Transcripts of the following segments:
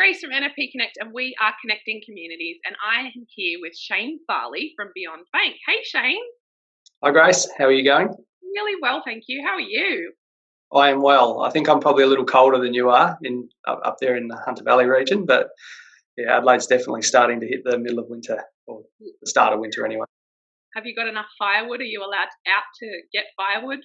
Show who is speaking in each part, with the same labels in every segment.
Speaker 1: Grace from NFP Connect, and we are connecting communities. And I am here with Shane Farley from Beyond Bank. Hey, Shane.
Speaker 2: Hi, Grace. How are you going?
Speaker 1: Really well, thank you. How are you?
Speaker 2: I am well. I think I'm probably a little colder than you are up there in the Hunter Valley region, but yeah, Adelaide's definitely starting to hit the middle of winter, or the start of winter anyway.
Speaker 1: Have you got enough firewood? Are you allowed out to get firewood?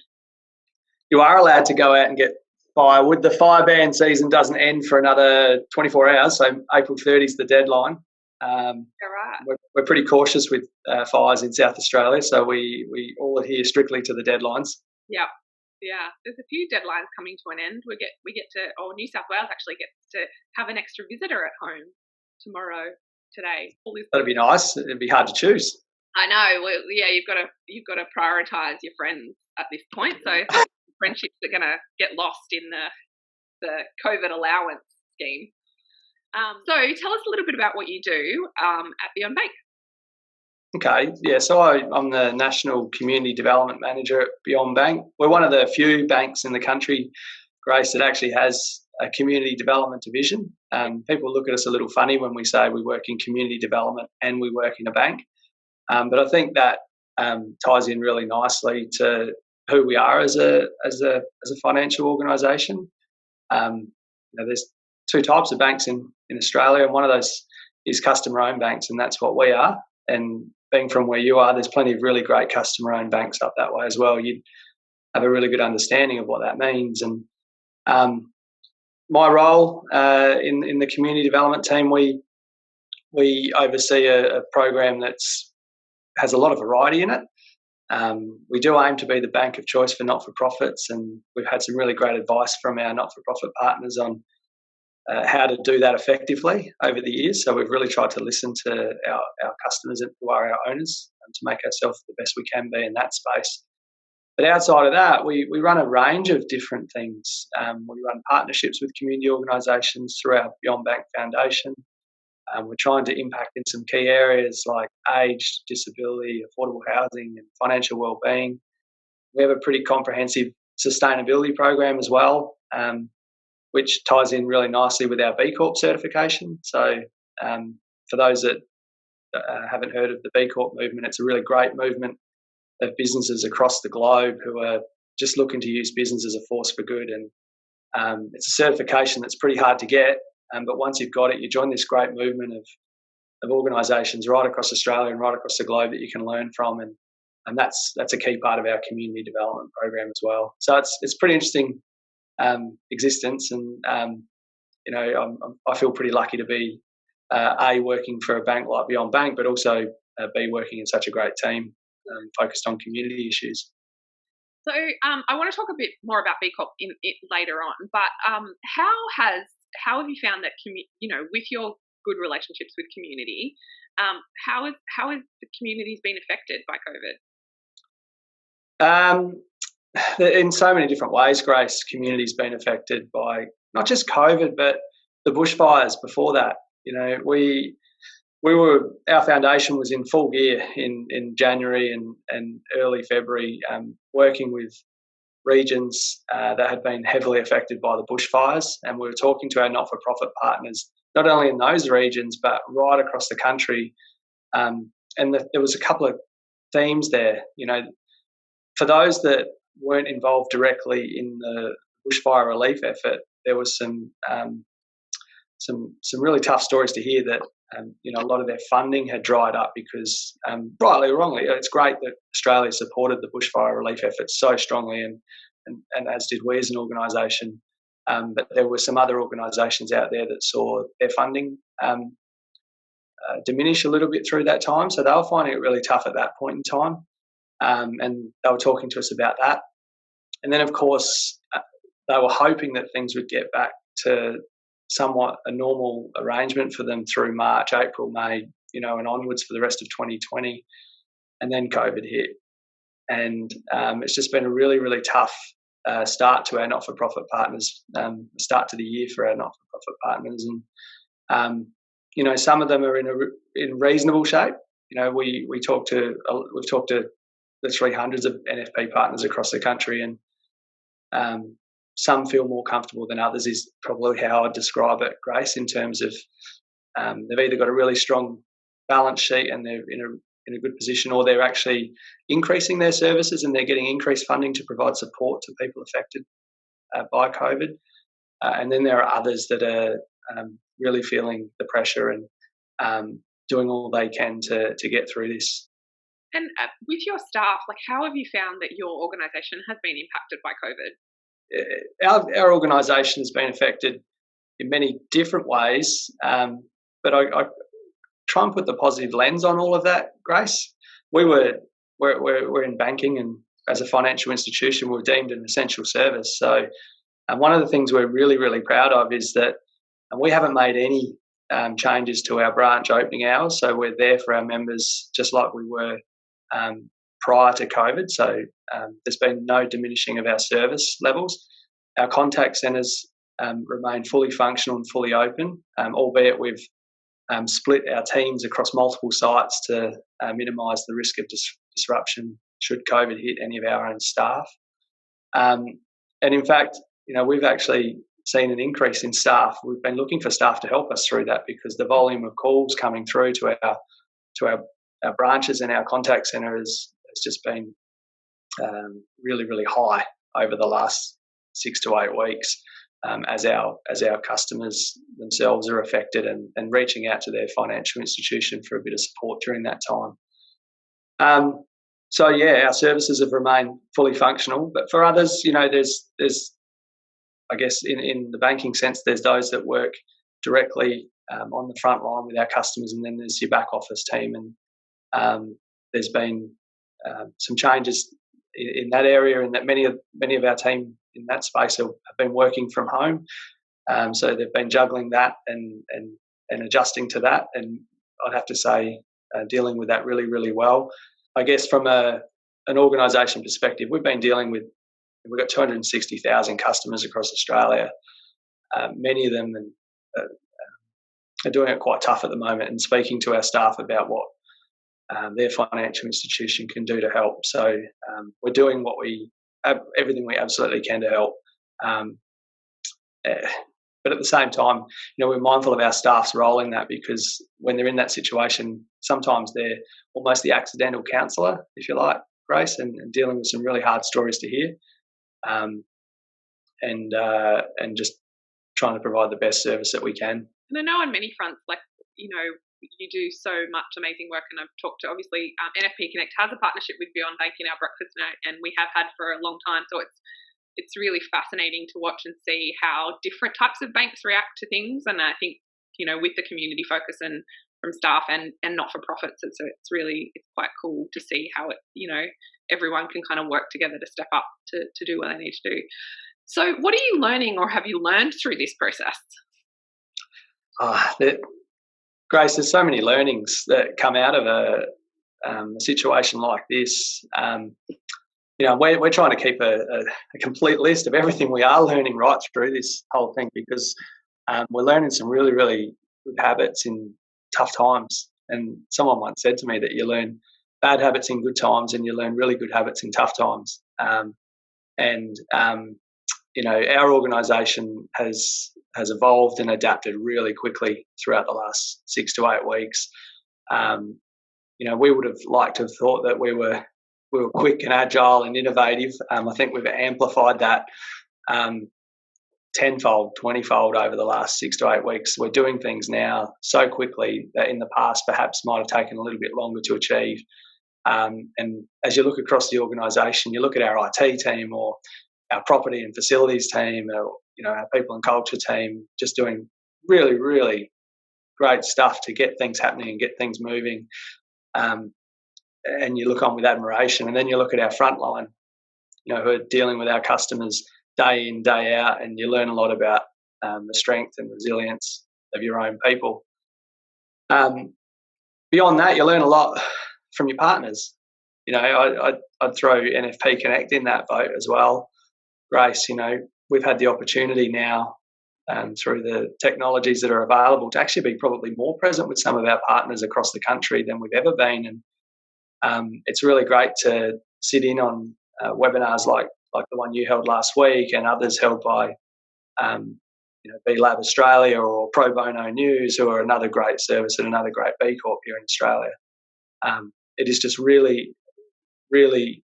Speaker 2: You are allowed to go out and get firewood. The fire ban season doesn't end for another 24 hours, so April 30 is the deadline. We're pretty cautious with fires in South Australia, so we all adhere strictly to the deadlines.
Speaker 1: Yeah. There's a few deadlines coming to an end. We get to, New South Wales actually gets to have an extra visitor at home today.
Speaker 2: That'd be nice. It'd be hard to choose.
Speaker 1: I know. Well, yeah, you've got to prioritise your friends at this point. So friendships are going to get lost in the COVID allowance scheme. So tell us a little bit about what you do at Beyond Bank.
Speaker 2: Okay, yeah, so I'm the National Community Development Manager at Beyond Bank. We're one of the few banks in the country, Grace, that actually has a community development division. People look at us a little funny when we say we work in community development and we work in a bank. But I think that ties in really nicely to who we are as a financial organisation. There's two types of banks in Australia, and one of those is customer-owned banks, and that's what we are. And being from where you are, there's plenty of really great customer-owned banks up that way as well. You'd have a really good understanding of what that means. And my role in the community development team, we oversee a program that has a lot of variety in it. We do aim to be the bank of choice for not-for-profits, and we've had some really great advice from our not-for-profit partners on how to do that effectively over the years. So we've really tried to listen to our customers who are our owners to make ourselves the best we can be in that space. But outside of that, we run a range of different things. We run partnerships with community organisations through our Beyond Bank Foundation. We're trying to impact in some key areas like age, disability, affordable housing and financial wellbeing. We have a pretty comprehensive sustainability program as well, which ties in really nicely with our B-Corp Certification. So for those that haven't heard of the B-Corp movement, it's a really great movement of businesses across the globe who are just looking to use business as a force for good. And it's a certification that's pretty hard to get, but once you've got it, you join this great movement of organisations right across Australia and right across the globe that you can learn from, and that's a key part of our community development program as well. So it's pretty interesting existence, and I feel pretty lucky to be working for a bank like Beyond Bank, but also be working in such a great team focused on community issues.
Speaker 1: So I want to talk a bit more about B-Corp later on, but how have you found that with your good relationships with community, how has the communities been affected by COVID?
Speaker 2: In so many different ways, Grace, community's been affected by not just COVID, but the bushfires before that. Our foundation was in full gear in January and early February, working with regions that had been heavily affected by the bushfires, and we were talking to our not-for-profit partners, not only in those regions, but right across the country. And there was a couple of themes there. For those that weren't involved directly in the bushfire relief effort, there was some really tough stories to hear that a lot of their funding had dried up because, rightly or wrongly, it's great that Australia supported the bushfire relief effort so strongly, and as did we as an organisation. But there were some other organisations out there that saw their funding diminish a little bit through that time, so they were finding it really tough at that point in time. And they were talking to us about that. And then, of course, they were hoping that things would get back to somewhat a normal arrangement for them through March, April, May, and onwards for the rest of 2020. And then COVID hit. And it's just been a really, really tough start to our not-for-profit partners, start to the year for our not-for-profit partners. And, some of them are in reasonable shape. We've talked to the 300s of NFP partners across the country, and some feel more comfortable than others is probably how I'd describe it, Grace, in terms of they've either got a really strong balance sheet and they're in a good position, or they're actually increasing their services and they're getting increased funding to provide support to people affected by COVID. And then there are others that are really feeling the pressure and doing all they can to get through this.
Speaker 1: And with your staff, like, how have you found that your organisation has been impacted by COVID?
Speaker 2: Our organisation has been affected in many different ways, but I try and put the positive lens on all of that, Grace. We're in banking, and as a financial institution, we're deemed an essential service. So one of the things we're really, really proud of is that we haven't made any changes to our branch opening hours. So we're there for our members just like we were prior to COVID. So there's been no diminishing of our service levels. Our contact centres remain fully functional and fully open, albeit we've split our teams across multiple sites to minimise the risk of disruption should COVID hit any of our own staff. And in fact, we've actually seen an increase in staff. We've been looking for staff to help us through that because the volume of calls coming through to our branches and our contact centre has just been really, really high over the last 6 to 8 weeks. As our customers themselves are affected and reaching out to their financial institution for a bit of support during that time. So our services have remained fully functional, but for others, there's I guess in the banking sense, there's those that work directly on the front line with our customers, and then there's your back office team, and there's been some changes in that area, and that many of our team in that space have been working from home, so they've been juggling that and adjusting to that, and I'd have to say dealing with that really, really well. I guess from an organisation perspective, we've got 260,000 customers across Australia. Many of them are doing it quite tough at the moment, and speaking to our staff about what their financial institution can do to help. So we're doing everything we absolutely can to help. But at the same time, we're mindful of our staff's role in that, because when they're in that situation, sometimes they're almost the accidental counsellor, if you like, Grace, and dealing with some really hard stories to hear, and just trying to provide the best service that we can.
Speaker 1: And I know on many fronts, you do so much amazing work, and I've talked to, obviously, NFP Connect has a partnership with Beyond Bank in our breakfast note, and we have had for a long time, so it's really fascinating to watch and see how different types of banks react to things. And I think, with the community focus and from staff and not-for-profits, it's quite cool to see how everyone can kind of work together to step up to do what they need to do. So what are you learning, or have you learned through this process?
Speaker 2: Grace, there's so many learnings that come out of a situation like this. We're trying to keep a complete list of everything we are learning right through this whole thing, because we're learning some really, really good habits in tough times. And someone once said to me that you learn bad habits in good times and you learn really good habits in tough times. Our organisation has evolved and adapted really quickly throughout the last 6 to 8 weeks. We would have liked to have thought that we were quick and agile and innovative. I think we've amplified that tenfold, 20-fold over the last 6 to 8 weeks. We're doing things now so quickly that in the past perhaps might have taken a little bit longer to achieve. And as you look across the organisation, you look at our IT team or our property and facilities team, our people and culture team, just doing really, really great stuff to get things happening and get things moving. And you look on with admiration, and then you look at our frontline, who are dealing with our customers day in, day out, and you learn a lot about the strength and resilience of your own people. Beyond that, you learn a lot from your partners. I'd throw NFP Connect in that boat as well. Grace, we've had the opportunity now through the technologies that are available to actually be probably more present with some of our partners across the country than we've ever been. And it's really great to sit in on webinars like like the one you held last week, and others held by B-Lab Australia or Pro Bono News, who are another great service and another great B-Corp here in Australia. It is just really, really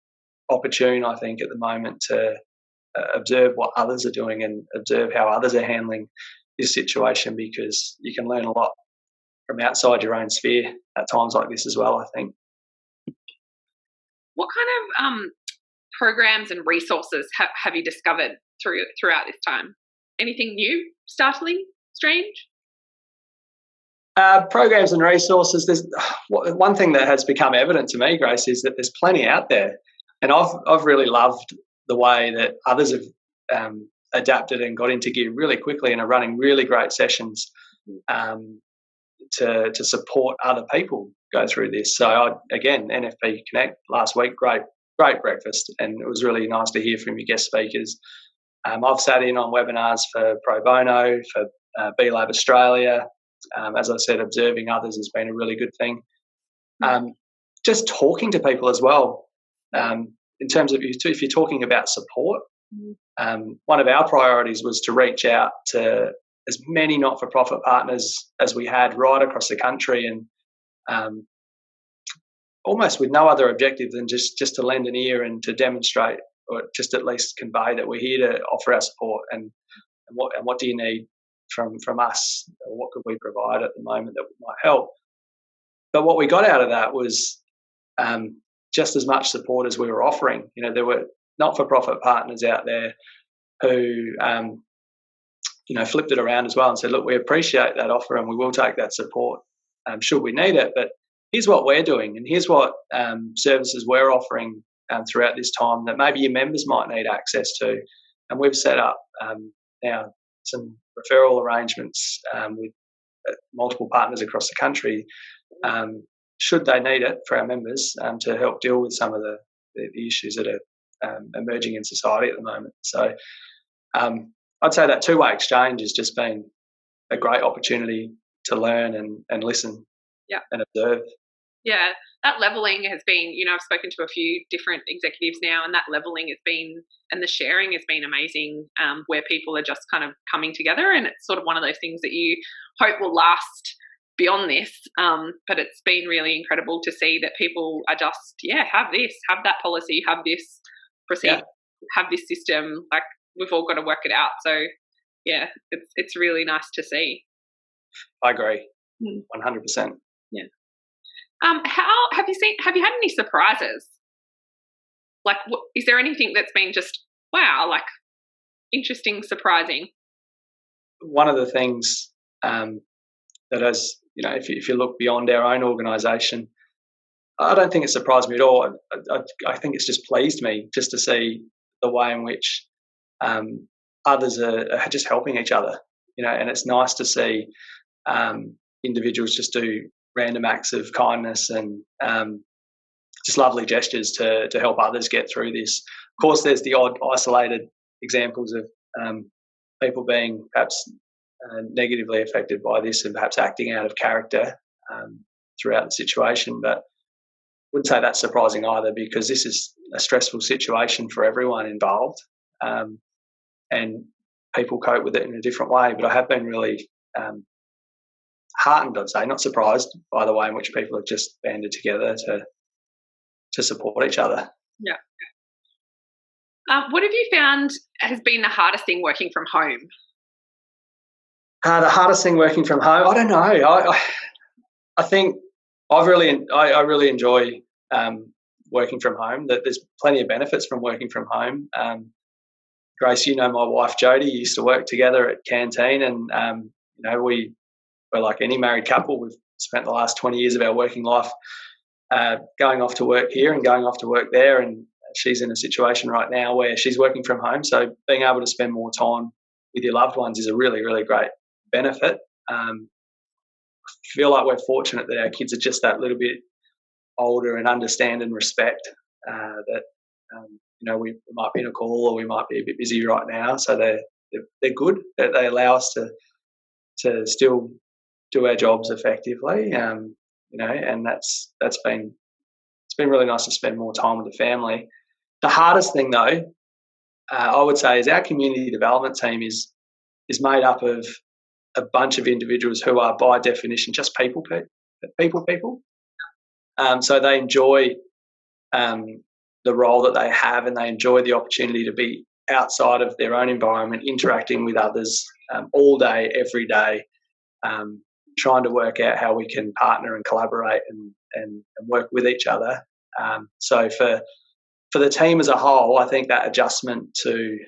Speaker 2: opportune, I think, at the moment to observe what others are doing and observe how others are handling this situation, because you can learn a lot from outside your own sphere at times like this as well, I think.
Speaker 1: What kind of programs and resources have you discovered throughout this time? Anything new, startling, strange?
Speaker 2: Programs and resources. There's one thing that has become evident to me, Grace, is that there's plenty out there, and I've really loved the way that others have adapted and got into gear really quickly and are running really great sessions to support other people go through this. So again, NFP Connect last week, great breakfast, and it was really nice to hear from your guest speakers. I've sat in on webinars for Pro Bono, for B-Lab Australia. As I said, observing others has been a really good thing. Just talking to people as well. In terms of if you're talking about support, one of our priorities was to reach out to as many not-for-profit partners as we had right across the country, and almost with no other objective than just to lend an ear and to demonstrate, or just at least convey that we're here to offer our support, and what do you need from us, or what could we provide at the moment that might help. But what we got out of that was just as much support as we were offering. There were not-for-profit partners out there who flipped it around as well and said, look, we appreciate that offer and we will take that support should we need it, but here's what we're doing, and here's what services we're offering throughout this time that maybe your members might need access to. And we've set up now some referral arrangements with multiple partners across the country, should they need it, for our members to help deal with some of the issues that are emerging in society at the moment. So I'd say that two-way exchange has just been a great opportunity to learn and listen and observe.
Speaker 1: Yeah, that levelling has been, I've spoken to a few different executives now, and that levelling has been, and the sharing has been amazing, where people are just kind of coming together, and it's sort of one of those things that you hope will last beyond this. But it's been really incredible to see that people are just, have this, have that policy, have this procedure, have this system. Like, we've all got to work it out. So, yeah, it's really nice to see.
Speaker 2: I agree, 100%.
Speaker 1: Yeah. How have you had any surprises? Like, is there anything that's been just, wow, like interesting, surprising?
Speaker 2: One of the things that has, if you look beyond our own organisation, I don't think it surprised me at all. I think it's just pleased me just to see the way in which others are just helping each other, and it's nice to see individuals just do random acts of kindness and just lovely gestures to help others get through this. Of course, there's the odd isolated examples of people being perhaps negatively affected by this and perhaps acting out of character throughout the situation, but I wouldn't say that's surprising either, because this is a stressful situation for everyone involved, and people cope with it in a different way. But I have been really heartened, I'd say, not surprised by the way in which people have just banded together to support each other.
Speaker 1: Yeah. What have you found has been the hardest thing working from home?
Speaker 2: The hardest thing working from home, I don't know. I think I really enjoy working from home. That there's plenty of benefits from working from home. Grace, my wife Jodie used to work together at Canteen, and we're like any married couple. We've spent the last 20 years of our working life going off to work here and going off to work there, and she's in a situation right now where she's working from home. So being able to spend more time with your loved ones is a really, really great benefit. I feel like we're fortunate that our kids are just that little bit older and understand and respect that we might be in a call or we might be a bit busy right now. So they're good that they allow us to still do our jobs effectively, and it's been really nice to spend more time with the family. The hardest thing though I would say is our community development team is made up of a bunch of individuals who are by definition just people. So they enjoy the role that they have, and they enjoy the opportunity to be outside of their own environment, interacting with others all day, every day, trying to work out how we can partner and collaborate and work with each other. So for the team as a whole, I think that adjustment to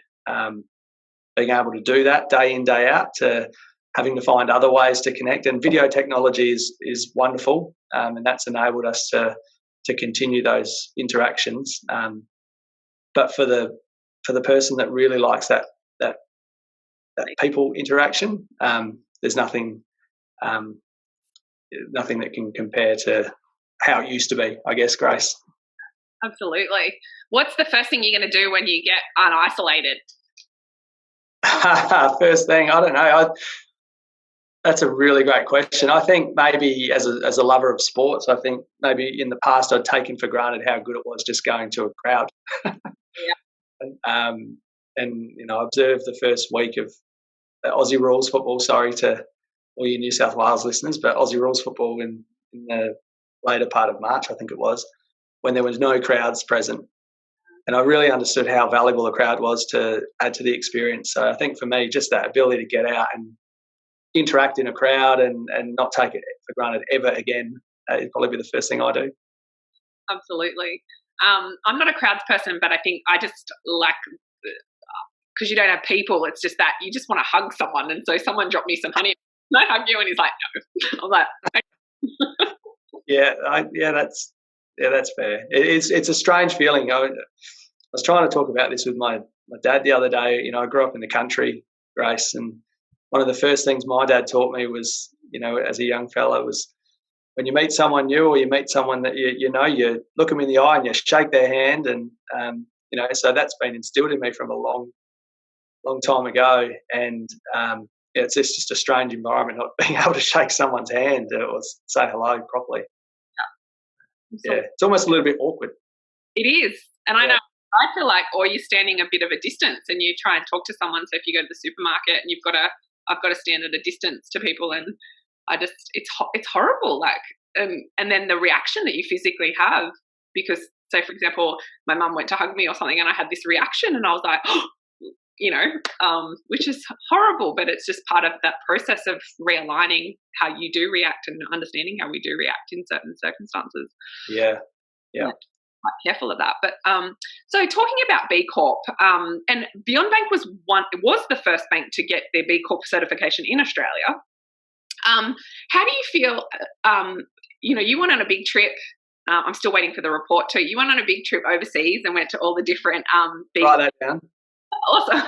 Speaker 2: being able to do that day in, day out, to having to find other ways to connect, and video technology is wonderful, and that's enabled us to continue those interactions. But for the person that really likes that people interaction, there's nothing that can compare to how it used to be, I guess, Grace.
Speaker 1: Absolutely. What's the first thing you're going to do when you get unisolated?
Speaker 2: First thing, I don't know. That's a really great question. I think maybe as a lover of sports, I think maybe in the past I'd taken for granted how good it was just going to a crowd. Yeah. And observe the first week of Aussie rules football. Sorry to all you New South Wales listeners, but Aussie rules football in the later part of March, I think it was, when there was no crowds present. And I really understood how valuable the crowd was to add to the experience. So I think for me, just that ability to get out and interact in a crowd and not take it for granted ever again is probably the first thing I do.
Speaker 1: Absolutely. I'm not a crowds person, but I think I just like, because you don't have people, it's just that you just want to hug someone. And so someone dropped me some honey, and I hug you, and he's like, no. I'm like, okay.
Speaker 2: That's fair. It's a strange feeling. I was trying to talk about this with my dad the other day. I grew up in the country, Grace, and one of the first things my dad taught me was, as a young fella, was when you meet someone new or you meet someone that you look them in the eye and you shake their hand, and so that's been instilled in me from a long time ago. And it's just a strange environment not being able to shake someone's hand or say hello properly. Yeah, it's almost a little bit awkward.
Speaker 1: It is, and I know. I feel like, or you're standing a bit of a distance, and you try and talk to someone. So if you go to the supermarket and I've got to stand at a distance to people, and it's horrible. Like, and then the reaction that you physically have, because, so for example, my mum went to hug me or something, and I had this reaction, and I was like, which is horrible, but it's just part of that process of realigning how you do react and understanding how we do react in certain circumstances.
Speaker 2: Yeah.
Speaker 1: Quite careful of that. But so talking about B-Corp, and Beyond Bank was the first bank to get their B-Corp certification in Australia. How do you feel, you went on a big trip, I'm still waiting for the report too, you went on a big trip overseas and went to all the different
Speaker 2: write that down.
Speaker 1: Awesome.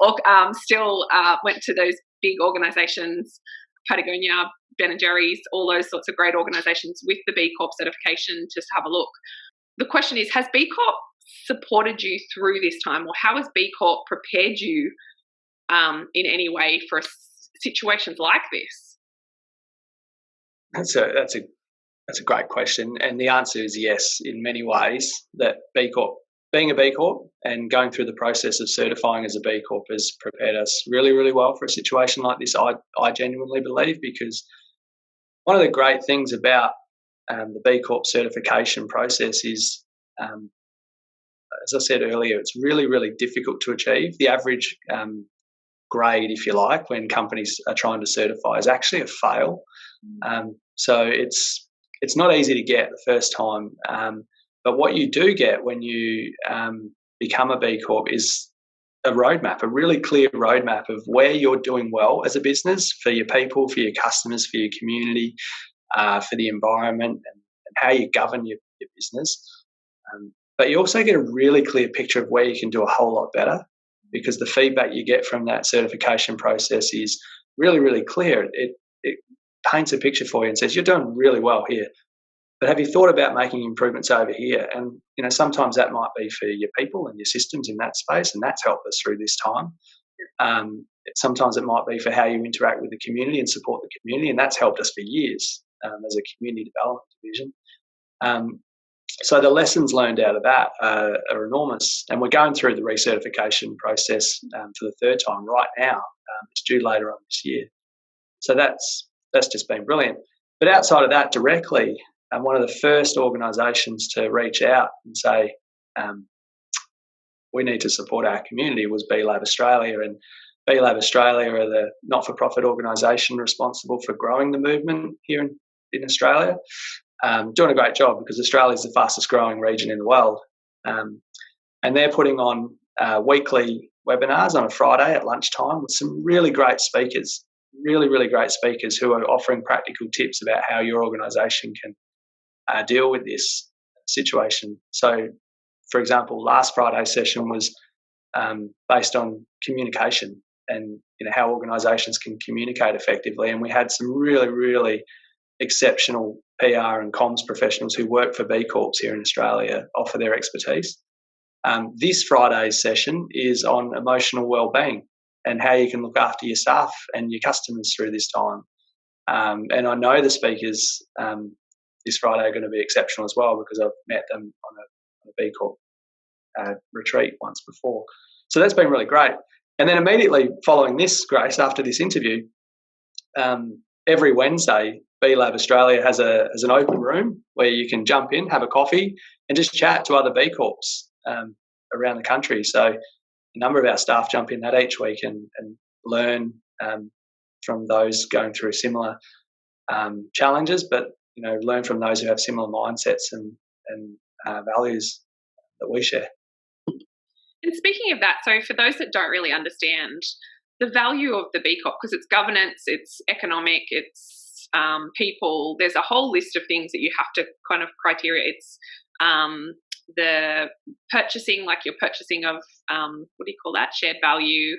Speaker 1: Or still went to those big organisations, Patagonia, Ben & Jerry's, all those sorts of great organisations with the B-Corp certification, just have a look. The question is, has B-Corp supported you through this time, or how has B-Corp prepared you in any way for situations like this?
Speaker 2: That's a great question, and the answer is yes, in many ways. That being a B Corp and going through the process of certifying as a B Corp has prepared us really, really well for a situation like this. I genuinely believe, because one of the great things about the B Corp certification process is, as I said earlier, it's really, really difficult to achieve. The average grade, if you like, when companies are trying to certify is actually a fail. So it's not easy to get the first time. But what you do get when you become a B Corp is a roadmap, a really clear roadmap of where you're doing well as a business, for your people, for your customers, for your community, for the environment, and how you govern your business. But you also get a really clear picture of where you can do a whole lot better, because the feedback you get from that certification process is really, really clear. It paints a picture for you and says, you're doing really well here, but have you thought about making improvements over here? And, sometimes that might be for your people and your systems in that space, and that's helped us through this time. Sometimes it might be for how you interact with the community and support the community, and that's helped us for years as a community development division. So the lessons learned out of that are enormous, and we're going through the recertification process for the third time right now. It's due later on this year. So that's just been brilliant. But outside of that, directly, one of the first organisations to reach out and say, we need to support our community was B-Lab Australia. And B-Lab Australia are the not-for-profit organisation responsible for growing the movement here in Australia. Doing a great job because Australia is the fastest growing region in the world. And they're putting on weekly webinars on a Friday at lunchtime with some really great speakers, really great speakers who are offering practical tips about how your organisation can deal with this situation. So, for example, last Friday's session was based on communication and how organisations can communicate effectively. And we had some really exceptional PR and comms professionals who work for B-Corps here in Australia offer their expertise. This Friday's session is on emotional wellbeing and how you can look after your staff and your customers through this time. And I know the speakers this Friday are going to be exceptional as well because I've met them on a B-Corp retreat once before. So that's been really great. And then immediately following this, Grace, after this interview, every Wednesday, B-Lab Australia has an open room where you can jump in, have a coffee, and just chat to other B-Corps around the country. So a number of our staff jump in that each week and learn from those going through similar challenges, but learn from those who have similar mindsets and values that we share.
Speaker 1: And speaking of that, so for those that don't really understand the value of the B Corp, because it's governance, it's economic, it's people, there's a whole list of things that you have to kind of criteria. It's the purchasing, like your purchasing of, what do you call that? Shared value.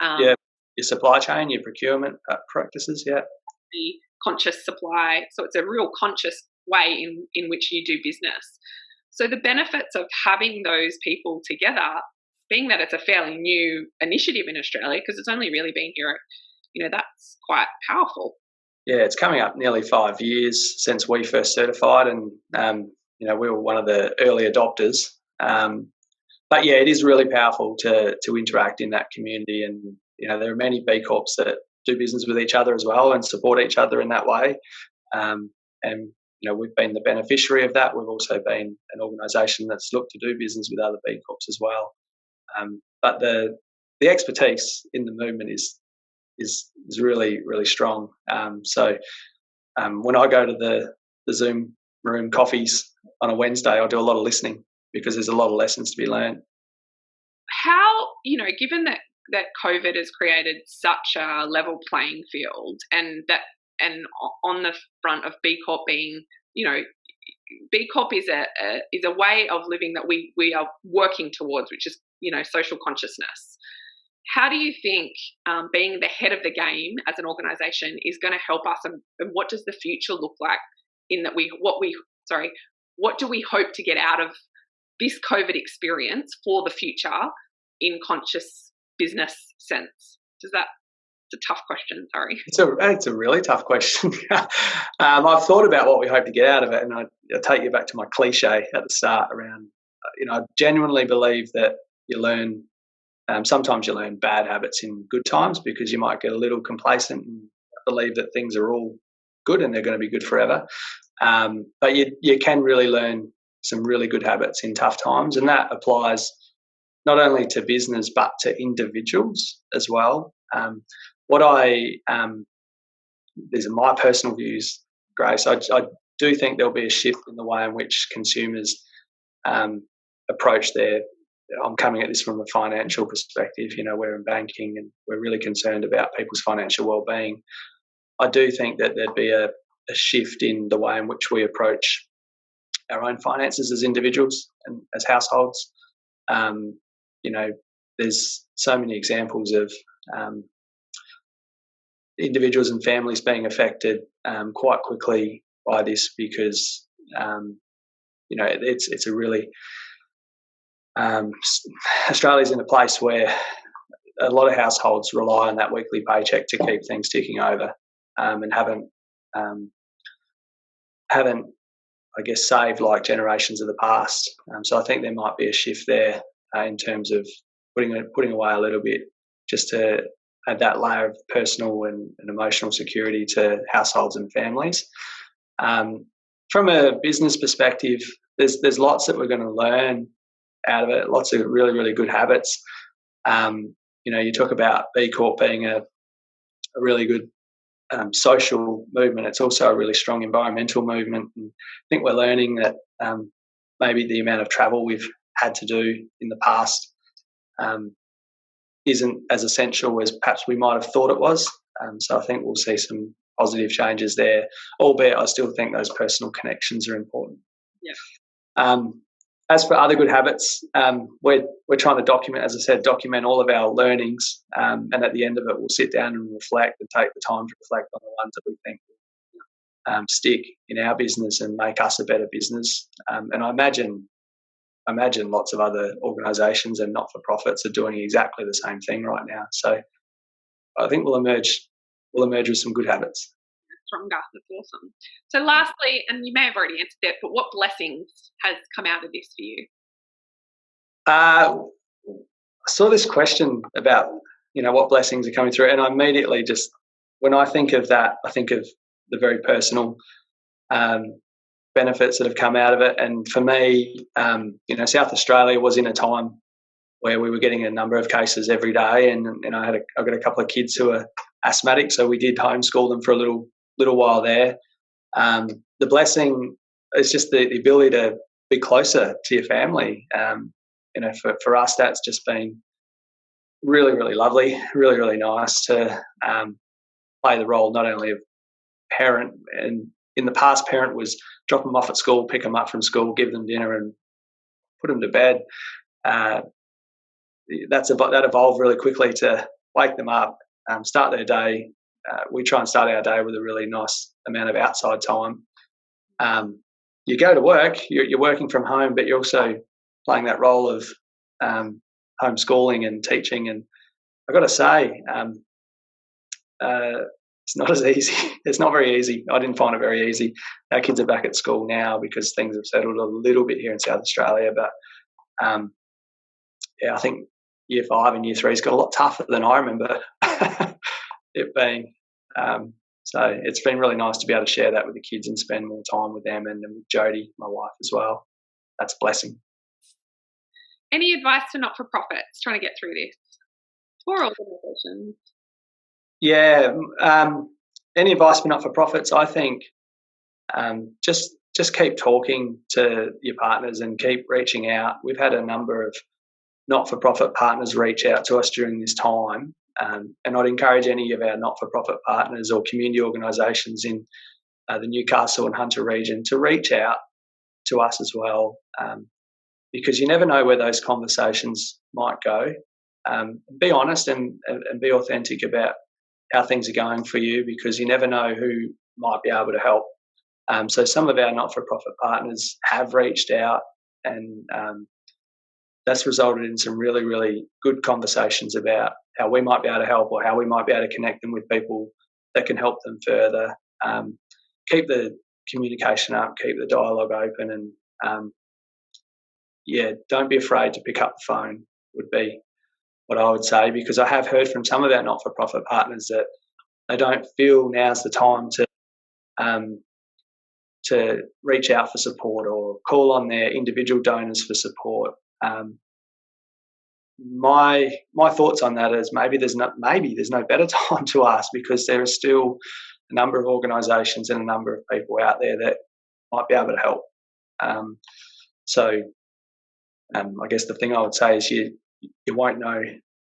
Speaker 2: Your supply chain, your procurement practices, the
Speaker 1: conscious supply. So it's a real conscious way in which you do business. So the benefits of having those people together, being that it's a fairly new initiative in Australia, because it's only really been here, that's quite powerful.
Speaker 2: Yeah, it's coming up nearly 5 years since we first certified, and we were one of the early adopters. But yeah, it is really powerful to interact in that community, and there are many B Corps that do business with each other as well and support each other in that way. And we've been the beneficiary of that. We've also been an organisation that's looked to do business with other B Corps as well. But the expertise in the movement is really strong. So when I go to the Zoom room coffees on a Wednesday, I do a lot of listening because there's a lot of lessons to be learned.
Speaker 1: How, given that COVID has created such a level playing field, and on the front of B Corp being, B Corp is a way of living that we are working towards, which is, social consciousness. How do you think being the head of the game as an organisation is going to help us, and what does the future look like in that what do we hope to get out of this COVID experience for the future in conscious business sense? It's a tough question, sorry.
Speaker 2: It's a really tough question. I've thought about what we hope to get out of it, and I'll take you back to my cliche at the start around, I genuinely believe that you learn, sometimes you learn bad habits in good times because you might get a little complacent and believe that things are all good and they're going to be good forever. But you can really learn some really good habits in tough times, and that applies not only to business but to individuals as well. These are my personal views, Grace. I do think there'll be a shift in the way in which consumers approach I'm coming at this from a financial perspective. We're in banking and we're really concerned about people's financial well-being. I do think that there'd be a shift in the way in which we approach our own finances as individuals and as households. There's so many examples of individuals and families being affected quite quickly by this because, it's a really Australia's in a place where a lot of households rely on that weekly paycheck to keep things ticking over, and haven't I guess, saved like generations of the past. So I think there might be a shift there in terms of putting away a little bit just to add that layer of personal and emotional security to households and families. From a business perspective, there's lots that we're going to learn out of it, lots of really, really good habits. You talk about B-Corp being a really good social movement. It's also a really strong environmental movement. And I think we're learning that maybe the amount of travel we've had to do in the past isn't as essential as perhaps we might have thought it was. So I think we'll see some positive changes there, albeit I still think those personal connections are important.
Speaker 1: Yeah.
Speaker 2: As for other good habits, we're trying to document all of our learnings, and at the end of it, we'll sit down and reflect and take the time to reflect on the ones that we think will stick in our business and make us a better business. And I imagine lots of other organisations and not-for-profits are doing exactly the same thing right now. So I think we'll emerge with some good habits.
Speaker 1: Stronger. That's awesome. So lastly, and you may have already answered that, but what blessings has come out of this for you?
Speaker 2: I saw this question about, what blessings are coming through, and I immediately just, when I think of that, I think of the very personal benefits that have come out of it. And for me, South Australia was in a time where we were getting a number of cases every day, and I've got a couple of kids who are asthmatic, so we did homeschool them for a little while there. The blessing is just the ability to be closer to your family. For us, that's just been really, really lovely, really, really nice to play the role not only of parent, and in the past, parent was drop them off at school, pick them up from school, give them dinner, and put them to bed. That evolved really quickly to wake them up, start their day. We try and start our day with a really nice amount of outside time. You go to work, you're working from home, but you're also playing that role of homeschooling and teaching. And I've got to say, it's not as easy. It's not very easy. I didn't find it very easy. Our kids are back at school now because things have settled a little bit here in South Australia. But I think Year 5 and Year 3's got a lot tougher than I remember it being. So it's been really nice to be able to share that with the kids and spend more time with them, and with Jodie, my wife, as well. That's a blessing.
Speaker 1: Any advice to not-for-profits trying to get through this, or organisations?
Speaker 2: Yeah, any advice for not-for-profits? I think just keep talking to your partners and keep reaching out. We've had a number of not-for-profit partners reach out to us during this time, and I'd encourage any of our not-for-profit partners or community organisations in the Newcastle and Hunter region to reach out to us as well, because you never know where those conversations might go. Be honest and be authentic about how things are going for you, because you never know who might be able to help. So some of our not-for-profit partners have reached out, and that's resulted in some really, really good conversations about how we might be able to help, or how we might be able to connect them with people that can help them further. Keep the communication up, keep the dialogue open, and don't be afraid to pick up the phone would be what I would say, because I have heard from some of our not-for-profit partners that they don't feel now's the time to reach out for support or call on their individual donors for support. My thoughts on that is maybe there's no better time to ask, because there are still a number of organisations and a number of people out there that might be able to help. I guess the thing I would say is you won't know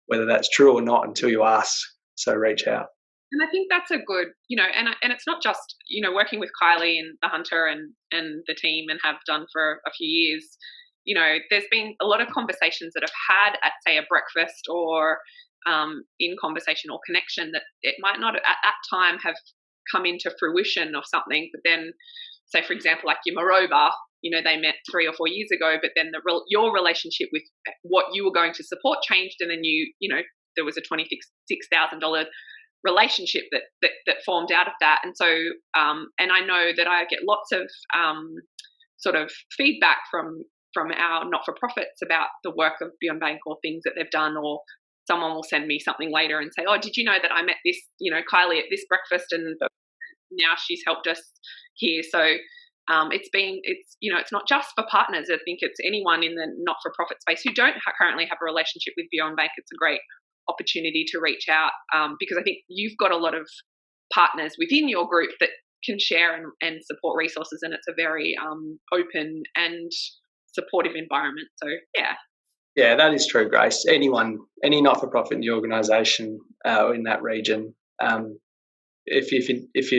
Speaker 2: whether that's true or not until you ask. So reach out.
Speaker 1: And I think that's a good, and it's not just, working with Kylie and the Hunter and the team, and have done for a few years. There's been a lot of conversations that I've had at, say, a breakfast or in conversation or connection that it might not at that time have come into fruition of something, but then, say, for example, like your Maroba, they met 3 or 4 years ago, but then your relationship with what you were going to support changed, and then there was a $26,000 relationship that formed out of that. And so, and I know that I get lots of sort of feedback from our not-for-profits about the work of Beyond Bank or things that they've done, or someone will send me something later and say, oh, did you know that I met this, Kylie at this breakfast and now she's helped us here. So it's not just for partners. I think it's anyone in the not-for-profit space who don't currently have a relationship with Beyond Bank. It's a great opportunity to reach out because I think you've got a lot of partners within your group that can share and support resources, and it's a very open and supportive environment. So yeah, that is true, Grace. Any not-for-profit in the organisation in that region, if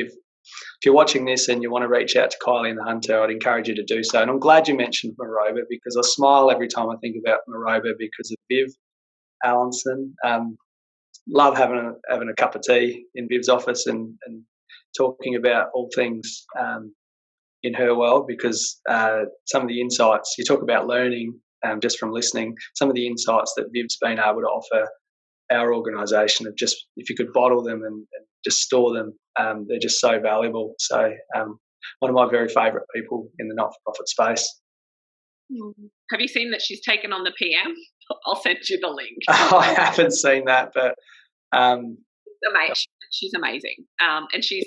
Speaker 1: you're watching this and you want to reach out to Kylie and the Hunter, I'd encourage you to do so. And I'm glad you mentioned Maroba, because I smile every time I think about Maroba because of Viv Allenson. Love having a cup of tea in Viv's office and talking about all things in her world, because some of the insights, you talk about learning just from listening, some of the insights that Viv's been able to offer our organisation of just, if you could bottle them and just store them, they're just so valuable. So one of my very favourite people in the not-for-profit space. Have you seen that she's taken on the PM? I'll send you the link.
Speaker 2: I haven't seen that, but
Speaker 1: she's amazing. And she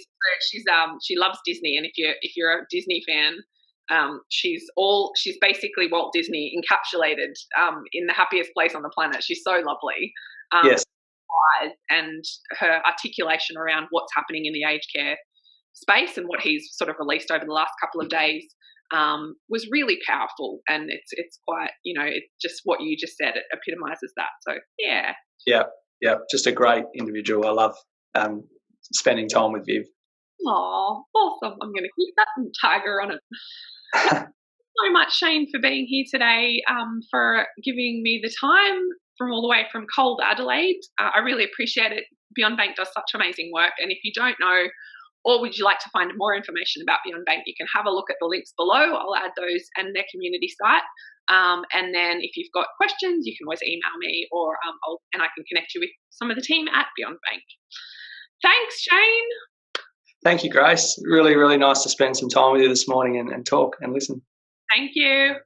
Speaker 1: loves Disney. And if you're a Disney fan, she's basically Walt Disney encapsulated in the happiest place on the planet. She's so lovely.
Speaker 2: Yes.
Speaker 1: And her articulation around what's happening in the aged care space and what he's sort of released over the last couple of days was really powerful. And it's quite, it's just what you just said, it epitomises that. So yeah, just a great individual. I love spending time with Viv. Oh, awesome. I'm going to keep that and tag her on it. Thank you so much, Shane, for being here today, for giving me the time from all the way from cold Adelaide. I really appreciate it. Beyond Bank does such amazing work. And if you don't know, or would you like to find more information about Beyond Bank, you can have a look at the links below. I'll add those and their community site. And then if you've got questions, you can always email me, or and I can connect you with some of the team at Beyond Bank. Thanks, Shane.
Speaker 2: Thank you, Grace. Really, really nice to spend some time with you this morning and talk and listen.
Speaker 1: Thank you.